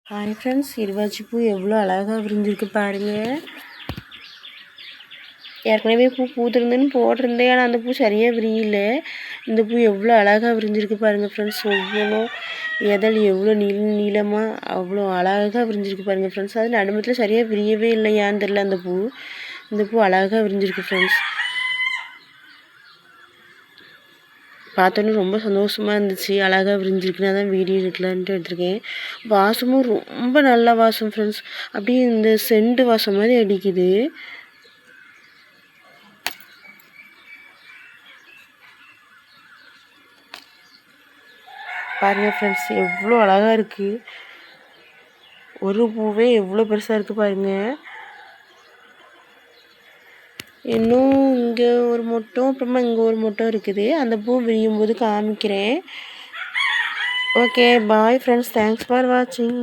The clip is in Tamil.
ஹாய் ஃப்ரெண்ட்ஸ், இருவாச்சி பூ எவ்வளோ அழகாக விரிஞ்சிருக்கு பாருங்கள். ஏற்கனவே பூ பூத்துருந்துன்னு போட்டிருந்தேன், ஆனால் அந்த பூ சரியாக விரியல. இந்த பூ எவ்வளோ அழகாக விரிஞ்சிருக்கு பாருங்கள் ஃப்ரெண்ட்ஸ். ஒவ்வொன்றும் எதழ் எவ்வளோ நீளமாக அவ்வளோ அழகாக விரிஞ்சிருக்கு பாருங்கள் ஃப்ரெண்ட்ஸ். அது நடுமத்தில் சரியாக விரியவே இல்லை, ஏன்னு தெரில. இந்த பூ அழகாக விரிஞ்சிருக்கு ஃப்ரெண்ட்ஸ். பார்த்தோன்னே ரொம்ப சந்தோஷமாக இருந்துச்சு. அழகாக விரிஞ்சிருக்குன்னு அதான் வீடியோ எடுக்கலான்ட்டு எடுத்திருக்கேன். வாசமும் ரொம்ப நல்ல வாசம் ஃப்ரெண்ட்ஸ். அப்படியே இந்த செண்டு வாசம் மாதிரி அடிக்குது. பாருங்கள் ஃப்ரெண்ட்ஸ், எவ்வளோ அழகாக இருக்குது. ஒரு பூவே எவ்வளோ பெருசாக இருக்குது பாருங்கள். இன்னும் இங்கே ஒரு மொட்டம், அப்புறமா இங்கே ஒரு மொட்டம் இருக்குது. அந்த பூ விரியும் போது காமிக்கிறேன். Okay, bye friends. Thanks for வாட்சிங்.